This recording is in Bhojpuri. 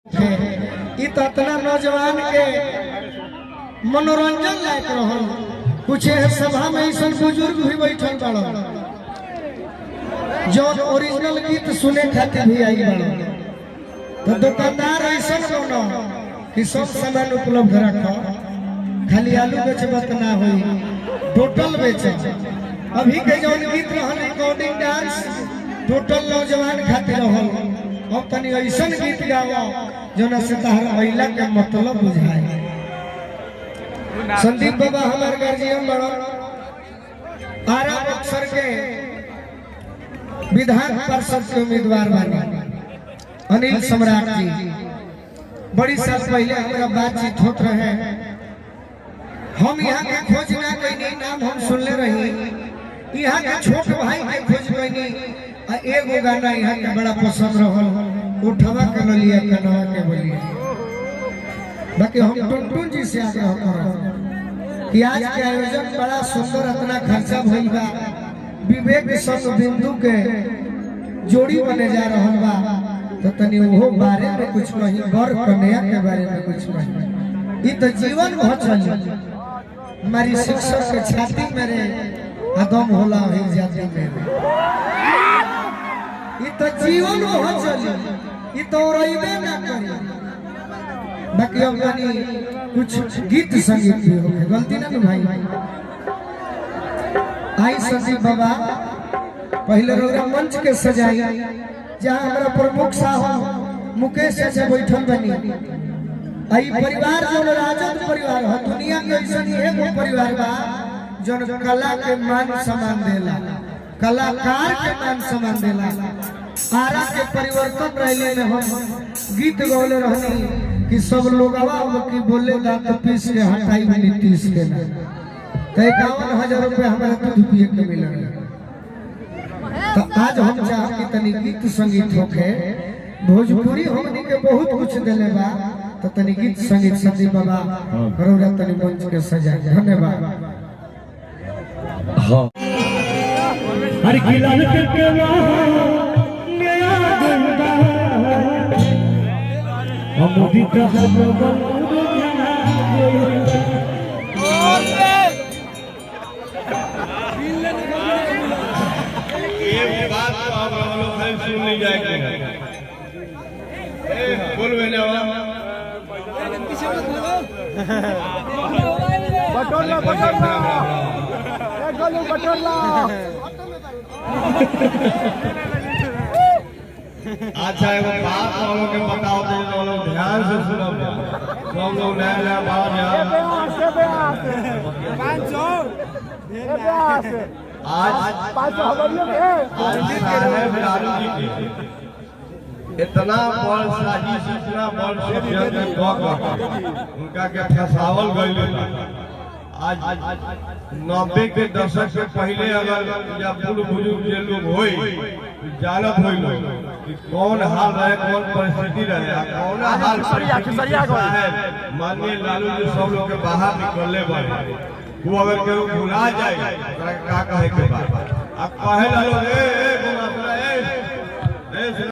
इतना नौजवान के मनोरंजन लायक रहल। कुछ सभा में ऐसा बुजुर्ग भी बैठल बड़ा जो ओरिजिनल गीत सुने खातिर भी आई बड़ा। तो दुकानदार ऐसा बनो कि सब सामान उपलब्ध रखो, खाली आलू बेचबत ना हुई, टोटल बेच। अभी के जो गीत रहल रिकॉर्डिंग डांस टोटल नौजवान खातिर रहल। अब तनी ऐसा गीत गाओ जो न से तहर महिला के मतलब बुझाए। संदीप बाबा हमारे गार्जियन बड़ो आरा बक्सर के विधान परिषद के उम्मीदवार बने अनिल सम्राट जी। बड़ी साल पहले हमारा बातचीत होत रहे। हम यहाँ के खोज ना कहीं नाम हम सुनले रही, यहाँ के छोट भाई के खोज कहीं एगो गाना यहाँ के बड़ा पसंद रहल, उठवा के लिया कनवा के बोलिए। बाकी हम टुनटुन जी से आग्रह करो कि आज के आयोजन बड़ा सुंदर, इतना खर्चा भइल बा, विवेक सब बिंदु के जोड़ी बने जा रहल बा। तो तनी वो बारे में कुछ कही, गौर कन्या के बारे में कुछ कही। ये तो जीवन बहुत चली हमारी शिक्षक के छाती मेरे आदम होला ही जाती मेरे। ये तो जीवन बहुत चली, ये तो रहीबे ना करी। बाकी अब तनी कुछ गीत संगीत भी हो गए, गलती ना भाई। आई संदीप बाबा पहले रोगा मंच के सजाई, जहाँ हमारा प्रमुख साहब मुकेश से बैठल बनी। आई परिवार जो राजद परिवार है, दुनिया के ऐसा एगो परिवार बा जो कला के मान सम्मान देला, कलाकार के मान सम्मान देला। आरा के परिवर्तन रहले में हम गीत गौले रहनी कि सब लोग की बोले दांत पीस के हटाई वाली तीस के ना। तो 51,000 रुपये हमारे दूध पिए के मिले। तो आज हम चाह कि तनी गीत संगीत होके भोजपुरी हमनी के बहुत कुछ दिले बा। तो तनी गीत संगीत संदीप बाबा करोड़ा तनी मंच के सजाए। धन्यवाद। हाँ हर खिलान के अच्छा एगो बात हम लोग के बताओ तो लोग ध्यान से सुनो। सब लोग नया नया बात आज इतना बड़ साजिश, इतना बड़ उनका के फसावल गई। आज 90 के दशक से पहले अगर जब बुढ़ बुजुर्ग जे लोग होई जानत होई लोग कि कौन हाल रहे, कौन परिस्थिति रहे, कौन हाल माननीय लालू जी सब लोग के बाहर निकलने वाले। वो अगर केहू भुला जाए का कहे के बाद अब कहे लालू